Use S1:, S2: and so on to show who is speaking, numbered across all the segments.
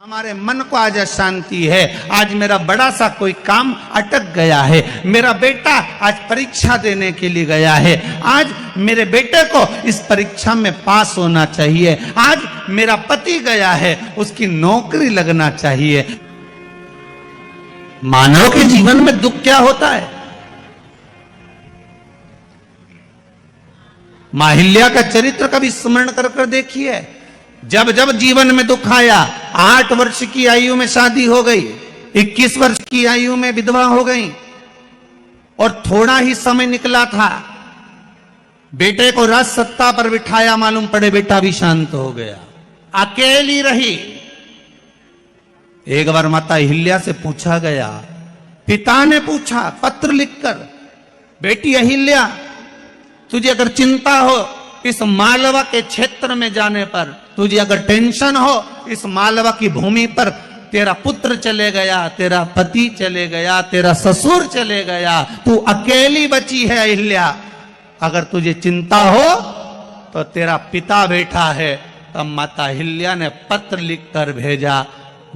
S1: हमारे मन को आज अशांति है। आज मेरा बड़ा सा कोई काम अटक गया है। मेरा बेटा आज परीक्षा देने के लिए गया है। आज मेरे बेटे को इस परीक्षा में पास होना चाहिए। आज मेरा पति गया है, उसकी नौकरी लगना चाहिए। मानव के जीवन में दुख क्या होता है? माहिल्या का चरित्र कभी स्मरण कर कर देखिए। जब जब जीवन में दुख आया, 8 वर्ष की आयु में शादी हो गई, 21 वर्ष की आयु में विधवा हो गई और थोड़ा ही समय निकला था। बेटे को राज सत्ता पर बिठाया, मालूम पड़े बेटा भी शांत हो गया, अकेली रही। एक बार माता अहिल्या से पूछा गया, पिता ने पूछा पत्र लिखकर, बेटी अहिल्या तुझे अगर चिंता हो इस मालवा के क्षेत्र में जाने पर, तुझे अगर टेंशन हो इस मालवा की भूमि पर, तेरा पुत्र चले गया, तेरा पति चले गया, तेरा ससुर चले गया, तू अकेली बची है अहिल्या, अगर तुझे चिंता हो तो तेरा पिता बैठा है। तब माता अहिल्या ने पत्र लिखकर भेजा,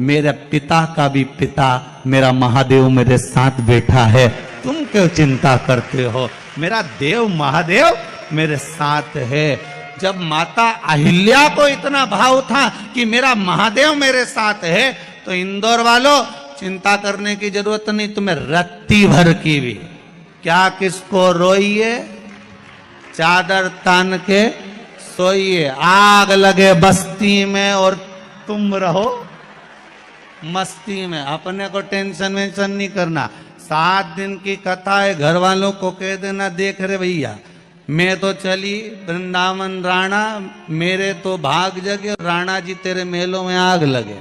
S1: मेरे पिता का भी पिता मेरा महादेव मेरे साथ बैठा है, तुम क्यों चिंता करते हो? मेरा देव महादेव मेरे साथ है। जब माता अहिल्या को इतना भाव था कि मेरा महादेव मेरे साथ है, तो इंदौर वालों चिंता करने की जरूरत नहीं, तुम्हें रत्ती भर की भी क्या किसको रोइए, चादर तान के सोइए, आग लगे बस्ती में और तुम रहो मस्ती में। अपने को टेंशन वेंशन नहीं करना। 7 दिन की कथा है, घर वालों को कह देना, देख रहे भैया मैं तो चली वृंदावन राणा, मेरे तो भाग जगे, राणा जी तेरे मेलों में आग लगे।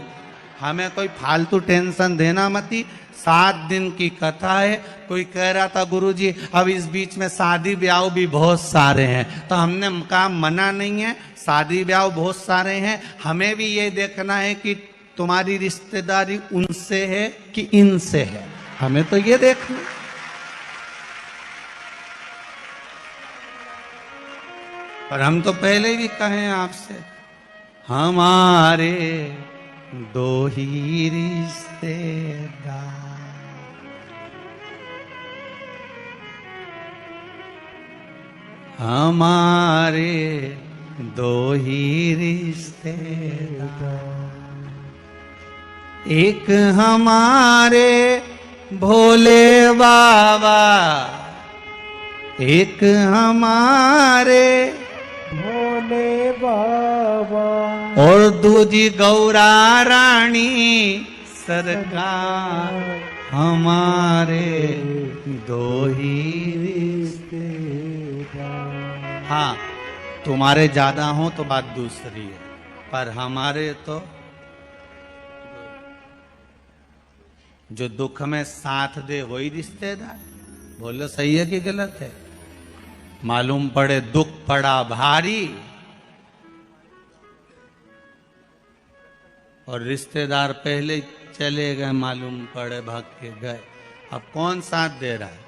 S1: हमें कोई फालतू टेंशन देना मती। 7 दिन की कथा है। कोई कह रहा था गुरुजी अब इस बीच में शादी ब्याह भी बहुत सारे हैं, तो हमने कहा मना नहीं है, शादी ब्याह बहुत सारे हैं, हमें भी ये देखना है कि तुम्हारी रिश्तेदारी उनसे है कि इनसे है, हमें तो ये देखना। पर हम तो पहले भी कहे आपसे, हमारे 2 ही रिश्तेदार, हमारे 2 ही रिश्तेदार, एक हमारे भोले बाबा, एक हमारे भोले बाबा, और दूजी गौरा रानी सरकार, हमारे 2 ही रिश्तेदार। हाँ, तुम्हारे ज्यादा हो तो बात दूसरी है, पर हमारे तो जो दुख में साथ दे वही रिश्तेदार। बोलो सही है कि गलत है? मालूम पड़े दुख पड़ा भारी और रिश्तेदार पहले चले गए, मालूम पड़े भाग के गए, अब कौन साथ दे रहा है?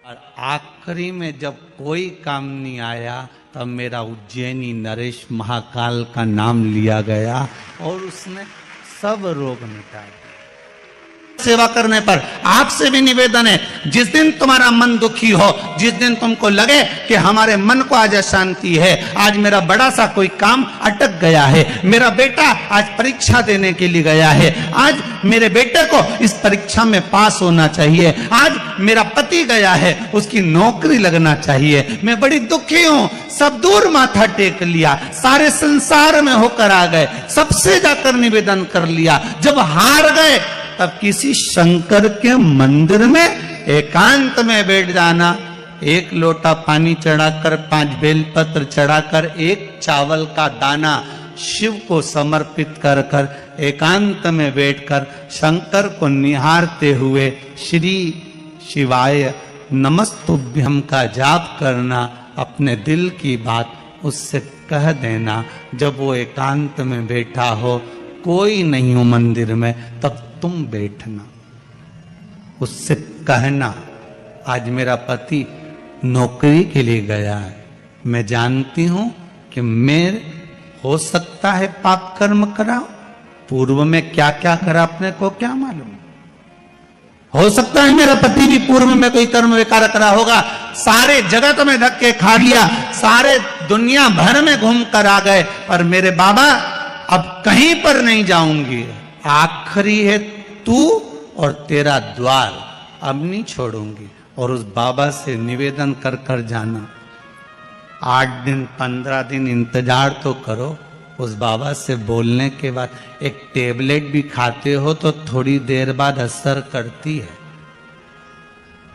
S1: और आखिरी में जब कोई काम नहीं आया, तब मेरा उज्जैनी नरेश महाकाल का नाम लिया गया और उसने सब रोग मिटा दिया। सेवा करने पर आपसे भी निवेदन है, जिस दिन तुम्हारा मन दुखी हो, जिस दिन तुमको लगे कि हमारे मन को आज अशांति है, आज मेरा बड़ा सा कोई काम अटक गया है, मेरा बेटा आज परीक्षा देने के लिए गया है, आज मेरे बेटे को इस परीक्षा में पास होना चाहिए, आज मेरा पति गया है, उसकी नौकरी लगना चाहिए, मैं बड़ी दुखी हूं, सब दूर माथा टेक लिया, सारे संसार में होकर आ गए, सबसे जाकर निवेदन कर लिया, जब हार गए तब किसी शंकर के मंदिर में एकांत में बैठ जाना, 1 लोटा पानी चढ़ाकर, 5 बेलपत्र चढ़ाकर, 1 चावल का दाना शिव को समर्पित कर कर एकांत में बैठकर शंकर को निहारते हुए श्री शिवाय नमस्तुभ्यम का जाप करना, अपने दिल की बात उससे कह देना। जब वो एकांत में बैठा हो, कोई नहीं हो मंदिर में, तब तुम बैठना, उससे कहना आज मेरा पति नौकरी के लिए गया है, मैं जानती हूं कि मैं हो सकता है पाप कर्म कराओ, पूर्व में क्या क्या करा अपने को क्या मालूम। हो सकता है मेरा पति भी पूर्व में कोई कर्म विकार करा होगा, सारे जगत में धक्के खा लिया, सारे दुनिया भर में घूम कर आ गए, पर मेरे बाबा अब कहीं पर नहीं जाऊंगी, आखिरी है तू और तेरा द्वार, अब नहीं छोड़ूंगी। और उस बाबा से निवेदन कर कर जाना, 8 दिन 15 दिन इंतजार तो करो। उस बाबा से बोलने के बाद एक टेबलेट भी खाते हो तो थोड़ी देर बाद असर करती है,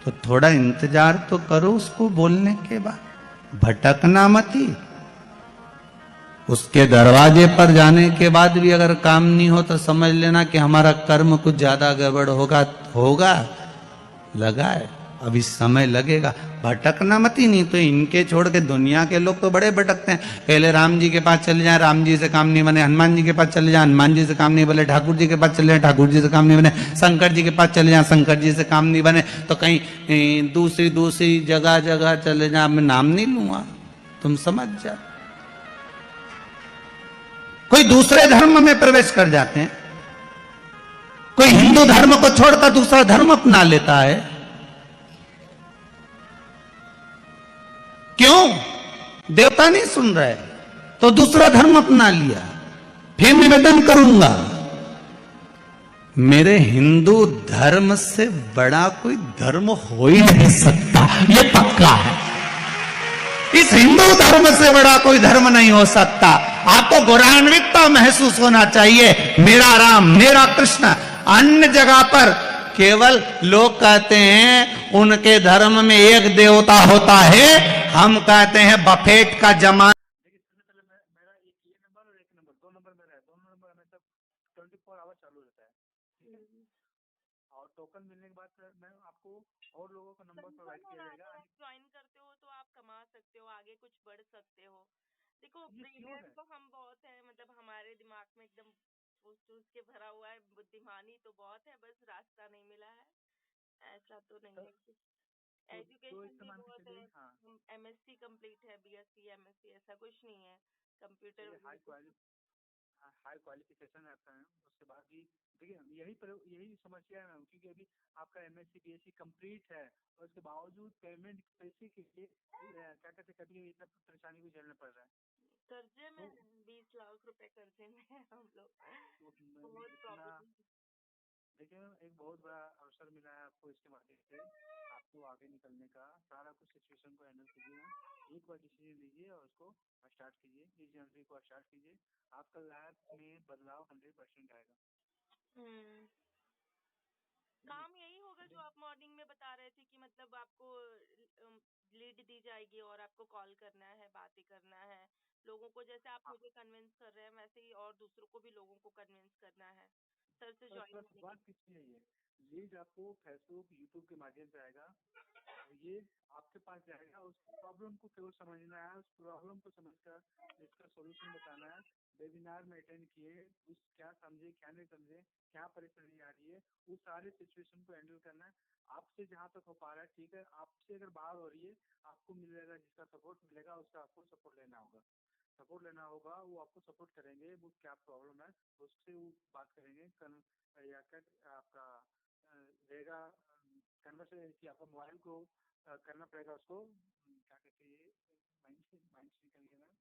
S1: तो थोड़ा इंतजार तो करो उसको बोलने के बाद, भटकना मती। उसके दरवाजे पर जाने के बाद भी अगर काम नहीं हो तो समझ लेना कि हमारा कर्म कुछ ज्यादा गड़बड़ होगा लगा है, अभी समय लगेगा। भटकना मती, नहीं तो इनके छोड़ के दुनिया के लोग तो बड़े भटकते हैं। पहले राम जी के पास चले जाए, राम जी से काम नहीं बने, हनुमान जी के पास चले जाए, हनुमान जी से काम नहीं बने, ठाकुर जी के पास चले जाए, ठाकुर जी से काम नहीं बने, शंकर जी के पास चले जाए, शंकर जी से काम नहीं बने, तो कहीं दूसरी जगह जगह चले जाए। मैं नाम नहीं लूंगा, तुम समझ जा। कोई दूसरे धर्म में प्रवेश कर जाते हैं, कोई हिंदू धर्म को छोड़कर दूसरा धर्म अपना लेता है। क्यों? देवता नहीं सुन रहे तो दूसरा धर्म अपना लिया। फिर निवेदन करूंगा, मेरे हिंदू धर्म से बड़ा कोई धर्म हो ही नहीं सकता, ये पक्का है। इस हिंदू धर्म से बड़ा कोई धर्म नहीं हो सकता। आपको गौरवान्वितता महसूस होना चाहिए, मेरा राम मेरा कृष्ण। अन्य जगह पर केवल लोग कहते हैं उनके धर्म में एक देवता होता है, हम कहते हैं बफेट का जमाना।
S2: देखिए सबसे पहले मेरा एक ये नंबर और एक नंबर, 2 नंबर मेरा है, दोनों नंबर हमेशा 24 आवर चालू रहता है, ठीक है। और टोकन मिलने के बाद सर मैं आपको और लोगों का नंबर प्रोवाइड किया जाएगा।
S3: आप ज्वाइन करते हो तो आप कमा सकते हो, आगे कुछ बढ़ सकते हो। देखो
S2: ये श्योर
S3: ब्रिलियंट
S2: है।
S3: तो हम बहुत हैं, मतलब हमारे दिमाग में एकदम फूस फूस के भरा हुआ है, बुद्धिमानी तो बहुत है, बस रास्ता नहीं मिला है। ऐसा तो नहीं
S2: तो,
S3: है कि
S2: तो
S3: एजुकेशन
S2: इसका
S3: भी
S2: मान के
S3: बहुत है।
S2: चलिए, हाँ
S3: हम एमएससी कंप्लीट है, बीएससी एमएससी ऐसा कुछ नहीं है। कंप्यूटर
S2: ये
S3: वगैरह
S2: हाई क्वालिफिकेशन रहता है। उसके बाद भी देखिए यही समस्या है मैम, क्योंकि अभी आपका एमएससी बीएससी कंप्लीट है और उसके बावजूद पेमेंट पैसे के लिए क्या कहते हैं, कभी इतना परेशानी को झेलना पड़ रहा है।
S3: कर्जे में
S2: तो
S3: 20 लाख रुपए कर्जे में है हम लोग, बहुत
S2: इतना
S3: प्रॉब्लम।
S2: देखिए एक बहुत बड़ा अवसर मिला है आपको, इसके माध्यम से आपको आगे निकलने का। सारा कुछ सिचुएशन को हैंडल कीजिए मैम, एक बार डिसीजन लीजिए और उसको स्टार्ट कीजिए, इस जनवरी को स्टार्ट कीजिए। आपका लाइफ में बदलाव 100% आएगा।
S3: काम यही होगा जो आप मॉर्निंग में बता रहे थे कि मतलब आपको लीड दी जाएगी और आपको कॉल करना है, बातें करना है लोगों को, जैसे आप
S2: हाँ
S3: मुझे कन्विंस कर रहे हैं वैसे ही और दूसरों को भी लोगों को कन्विंस करना है सर से ज्वाइन
S2: बस
S3: होने के
S2: बात कितनी है, ये लीड आपको फेसबुक यूट्यूब के माध्यम से आएगा, ये आपके पास जाएगा। उस प्रॉब्लम को केवल समझना है, उस प्रॉब्लम को समझकर इसका सॉल्यूशन बताना है। वेबिनार में अटेंड किए, उस क्या समझे क्या नहीं समझे, क्या परेशानी आ रही है, उस सारे सिचुएशन को हैंडल करना है। आपसे जहाँ तक हो पा रहा है ठीक है, आपसे अगर बाहर हो रही है आपको मिलेगा, जिसका सपोर्ट मिलेगा उसका आपको सपोर्ट लेना होगा। सपोर्ट लेना होगा, वो आपको सपोर्ट करेंगे, वो क्या प्रॉब्लम है उससे वो बात करेंगे। या क्या आपका रहेगा कन्वर्स कि आपका मोबाइल को करना पड़ेगा उसको, क्या कहते हैं माइंड से निकल गया ना,